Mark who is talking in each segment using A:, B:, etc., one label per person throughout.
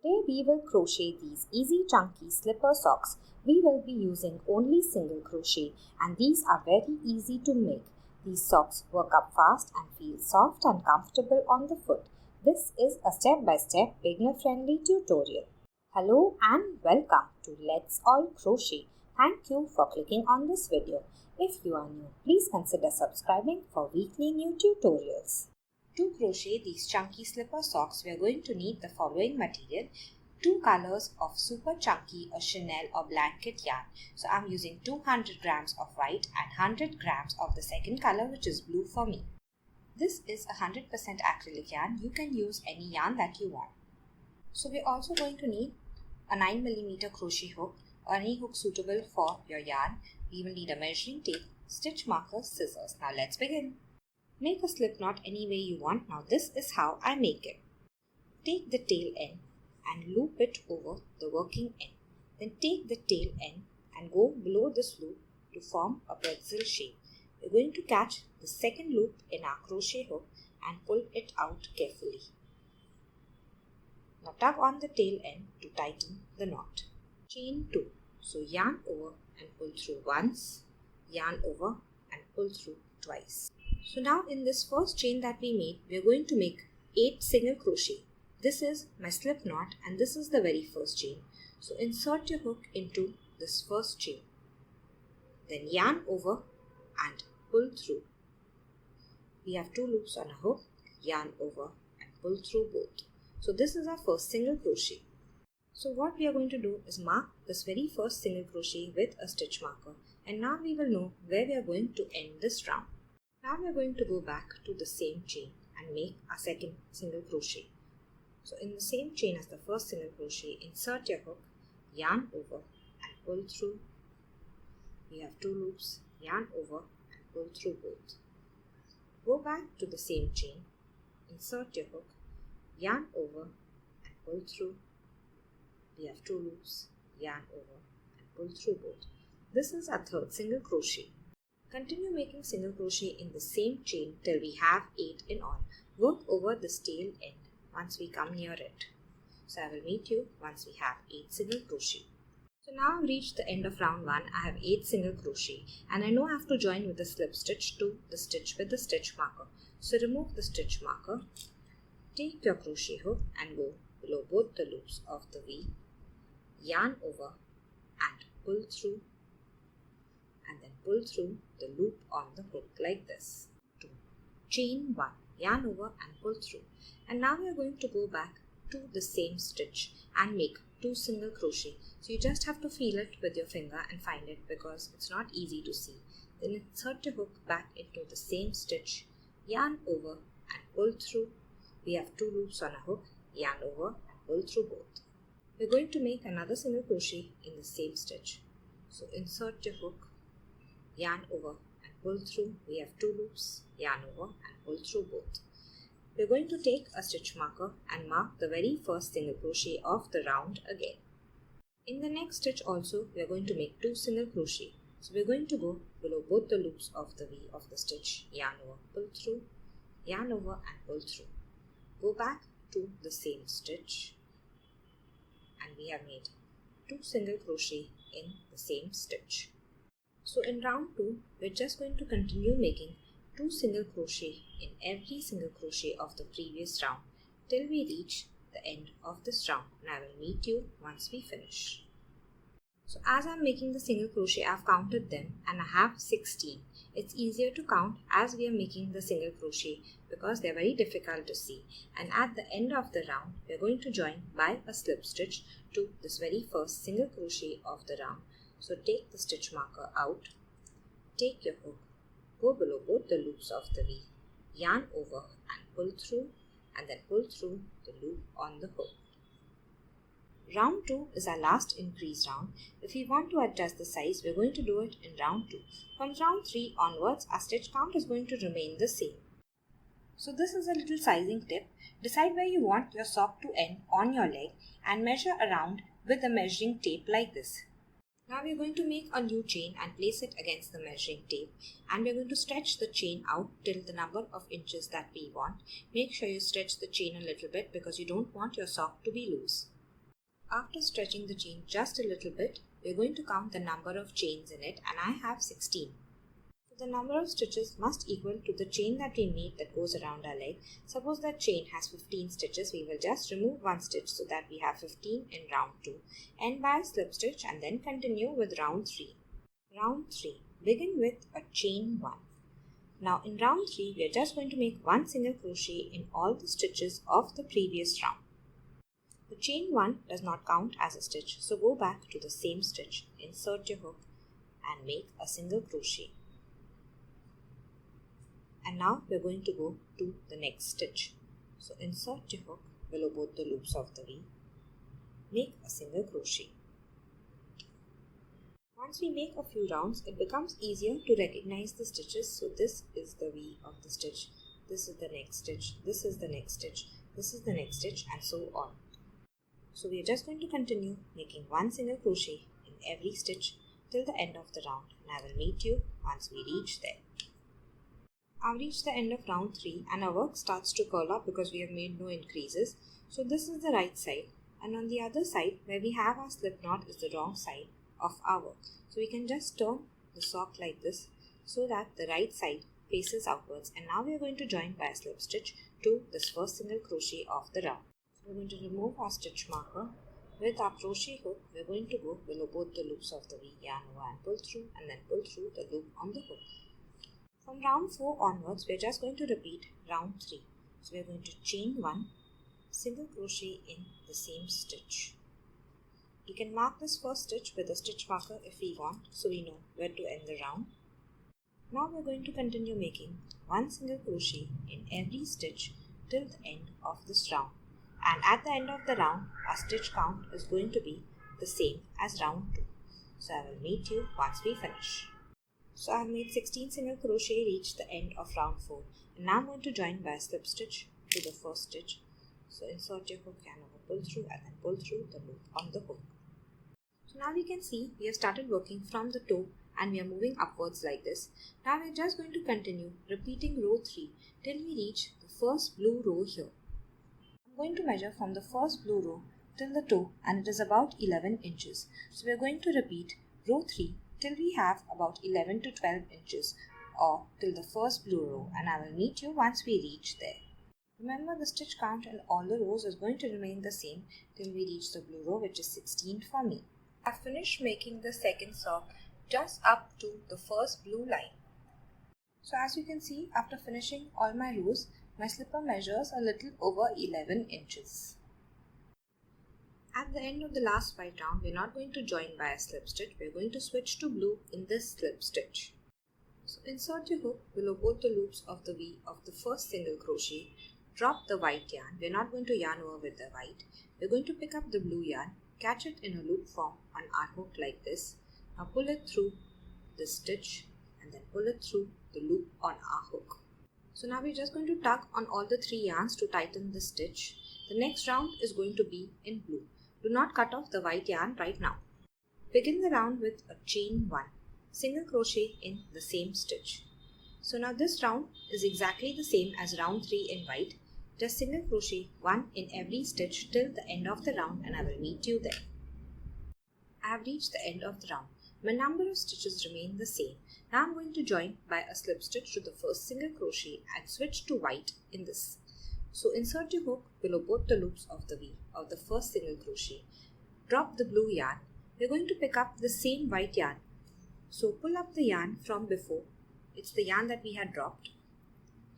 A: Today we will crochet these easy chunky slipper socks. We will be using only single crochet and these are very easy to make. These socks work up fast and feel soft and comfortable on the foot. This is a step-by-step beginner-friendly tutorial. Hello and welcome to Let's All Crochet. Thank you for clicking on this video. If you are new, please consider subscribing for weekly new tutorials. To crochet these chunky slipper socks, we are going to need the following material. 2 colors of super chunky or chenille or blanket yarn. So I'm using 200 grams of white and 100 grams of the second color, which is blue for me. This is 100% acrylic yarn. You can use any yarn that you want. So we're also going to need a 9mm crochet hook or any hook suitable for your yarn. We will need a measuring tape, stitch markers, scissors. Now let's begin. Make a slip knot any way you want. Now this is how I make it. Take the tail end and loop it over the working end. Then take the tail end and go below this loop to form a pretzel shape. We're going to catch the second loop in our crochet hook and pull it out carefully. Now tug on the tail end to tighten the knot. Chain 2. So yarn over and pull through once, yarn over and pull through twice. So now in this first chain that we made, we are going to make 8 single crochet. This is my slip knot and this is the very first chain. So insert your hook into this first chain. Then yarn over and pull through. We have 2 loops on a hook, yarn over and pull through both. So this is our first single crochet. So what we are going to do is mark this very first single crochet with a stitch marker. And now we will know where we are going to end this round. Now we are going to go back to the same chain and make our second single crochet. So in the same chain as the first single crochet, insert your hook, yarn over and pull through. We have 2 loops, yarn over and pull through both. Go back to the same chain, insert your hook, yarn over and pull through. We have 2 loops, yarn over and pull through both. This is our third single crochet. Continue making single crochet in the same chain till we have 8 in all. Work over this tail end once we come near it. So I will meet you once we have 8 single crochet. So now I've reached the end of round 1. I have 8 single crochet and I know I have to join with the slip stitch to the stitch with the stitch marker. So remove the stitch marker, take your crochet hook and go below both the loops of the V, yarn over and pull through, and then pull through the loop on the hook like this. 2. Chain 1, yarn over and pull through. And now we are going to go back to the same stitch and make 2 single crochet. So you just have to feel it with your finger and find it because it's not easy to see. Then insert your hook back into the same stitch, yarn over and pull through. We have 2 loops on a hook, yarn over and pull through both. We're going to make another single crochet in the same stitch. So insert your hook, yarn over and pull through. We have 2 loops, yarn over and pull through both. We're going to take a stitch marker and mark the very first single crochet of the round again. In the next stitch also, we are going to make 2 single crochet. So we're going to go below both the loops of the V of the stitch, yarn over, pull through, yarn over and pull through. Go back to the same stitch and we have made 2 single crochet in the same stitch. So in round 2, we're just going to continue making 2 single crochet in every single crochet of the previous round till we reach the end of this round, and I will meet you once we finish. So as I'm making the single crochet, I've counted them and I have 16. It's easier to count as we are making the single crochet because they're very difficult to see. And at the end of the round, we're going to join by a slip stitch to this very first single crochet of the round. So take the stitch marker out, take your hook, go below both the loops of the V, yarn over and pull through, and then pull through the loop on the hook. Round 2 is our last increase round. If we want to adjust the size, we're going to do it in round 2. From round 3 onwards, our stitch count is going to remain the same. So this is a little sizing tip. Decide where you want your sock to end on your leg and measure around with a measuring tape like this. Now we are going to make a new chain and place it against the measuring tape, and we are going to stretch the chain out till the number of inches that we want. Make sure you stretch the chain a little bit because you don't want your sock to be loose. After stretching the chain just a little bit, we are going to count the number of chains in it, and I have 16. So the number of stitches must equal to the chain that we made that goes around our leg. Suppose that chain has 15 stitches, we will just remove one stitch so that we have 15 in round 2. End by a slip stitch and then continue with round 3. Round 3. Begin with a chain 1. Now in round 3, we are just going to make one single crochet in all the stitches of the previous round. The chain 1 does not count as a stitch, so go back to the same stitch, insert your hook and make a single crochet. And now we are going to go to the next stitch. So insert your hook below both the loops of the V, make a single crochet. Once we make a few rounds, it becomes easier to recognize the stitches. So this is the V of the stitch, this is the next stitch, this is the next stitch, this is the next stitch, and so on. So we are just going to continue making one single crochet in every stitch till the end of the round, and I will meet you once we reach there. I've reached the end of round 3 and our work starts to curl up because we have made no increases. So this is the right side, and on the other side where we have our slip knot is the wrong side of our work. So we can just turn the sock like this so that the right side faces outwards, and now we are going to join by a slip stitch to this first single crochet of the round. So we're going to remove our stitch marker. With our crochet hook, we're going to go below both the loops of the V, yarn over and pull through, and then pull through the loop on the hook. From round 4 onwards, we're just going to repeat round 3. So we're going to chain 1, single crochet in the same stitch. You can mark this first stitch with a stitch marker if we want, so we know where to end the round. Now we're going to continue making one single crochet in every stitch till the end of this round. And at the end of the round, our stitch count is going to be the same as round 2. So I will meet you once we finish. So I have made 16 single crochet, reached the end of round 4, and now I'm going to join by a slip stitch to the first stitch. So insert your hook, yarn over, pull through, and then pull through the loop on the hook. So now we can see we have started working from the toe and we are moving upwards like this. Now we are just going to continue repeating row 3 till we reach the first blue row here. I'm going to measure from the first blue row till the toe, and it is about 11 inches. So we are going to repeat row 3 till we have about 11 to 12 inches, or till the first blue row, and I will meet you once we reach there. Remember, the stitch count in all the rows is going to remain the same till we reach the blue row, which is 16 for me. I've finished making the second sock just up to the first blue line. So as you can see, after finishing all my rows, my slipper measures a little over 11 inches. At the end of the last white round, we're not going to join by a slip stitch, we're going to switch to blue in this slip stitch. So insert your hook below both the loops of the V of the first single crochet, drop the white yarn, we're not going to yarn over with the white, we're going to pick up the blue yarn, catch it in a loop form on our hook like this. Now pull it through this stitch and then pull it through the loop on our hook. So now we're just going to tug on all the 3 yarns to tighten the stitch. The next round is going to be in blue. Do not cut off the white yarn right now. Begin the round with a chain 1, single crochet in the same stitch. So now this round is exactly the same as round 3 in white. Just single crochet 1 in every stitch till the end of the round, and I will meet you there. I have reached the end of the round. My number of stitches remain the same. Now I am going to join by a slip stitch to the first single crochet and switch to white in this. So insert your hook below both the loops of the V of the first single crochet. Drop the blue yarn. We are going to pick up the same white yarn. So pull up the yarn from before. It's the yarn that we had dropped.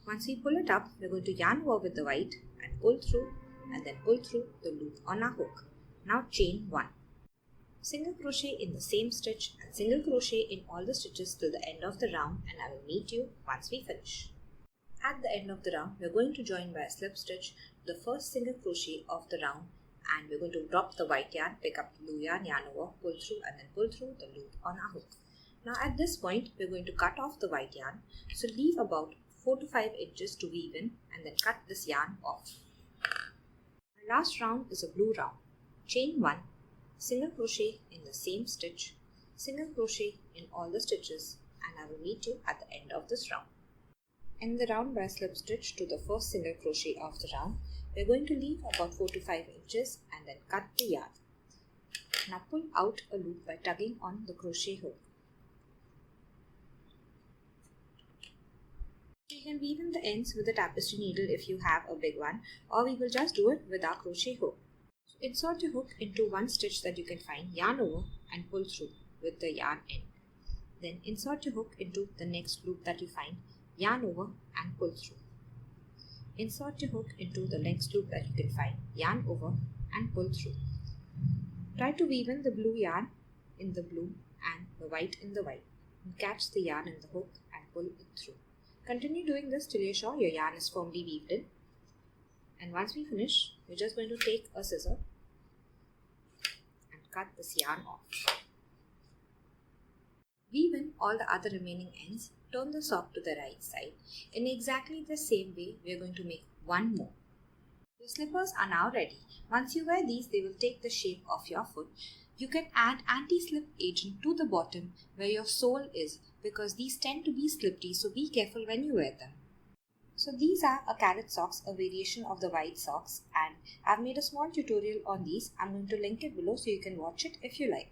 A: Once we pull it up, we are going to yarn over with the white and pull through, and then pull through the loop on our hook. Now chain 1. Single crochet in the same stitch and single crochet in all the stitches till the end of the round, and I will meet you once we finish. At the end of the round, we are going to join by a slip stitch to the first single crochet of the round, and we are going to drop the white yarn, pick up the blue yarn, yarn over, pull through, and then pull through the loop on our hook. Now at this point, we are going to cut off the white yarn, so leave about 4 to 5 inches to weave in, and then cut this yarn off. Our last round is a blue round. Chain 1, single crochet in the same stitch, single crochet in all the stitches, and I will meet you at the end of this round. End the round by a slip stitch to the first single crochet of the round. We are going to leave about 4 to 5 inches and then cut the yarn. Now pull out a loop by tugging on the crochet hook. You can weave in the ends with a tapestry needle if you have a big one, or we will just do it with our crochet hook. So insert your hook into one stitch that you can find, yarn over and pull through with the yarn end. Then insert your hook into the next loop that you find, yarn over and pull through. Insert your hook into the next loop that you can find, yarn over and pull through. Try to weave in the blue yarn in the blue and the white in the white, and catch the yarn in the hook and pull it through. Continue doing this till you're sure your yarn is firmly weaved in. And once we finish, we're just going to take a scissor and cut this yarn off. Weave in all the other remaining ends, turn the sock to the right side. In exactly the same way, we are going to make one more. Your slippers are now ready. Once you wear these, they will take the shape of your foot. You can add anti-slip agent to the bottom where your sole is, because these tend to be slippery, so be careful when you wear them. So these are a carrot socks, a variation of the white socks, and I've made a small tutorial on these. I'm going to link it below so you can watch it if you like.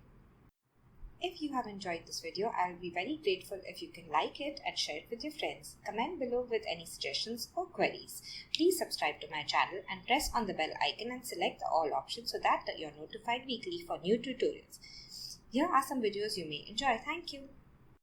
A: If you have enjoyed this video, I'll be very grateful if you can like it and share it with your friends. Comment below with any suggestions or queries. Please subscribe to my channel and press on the bell icon and select the all option so that you're notified weekly for new tutorials. Here are some videos you may enjoy. Thank you.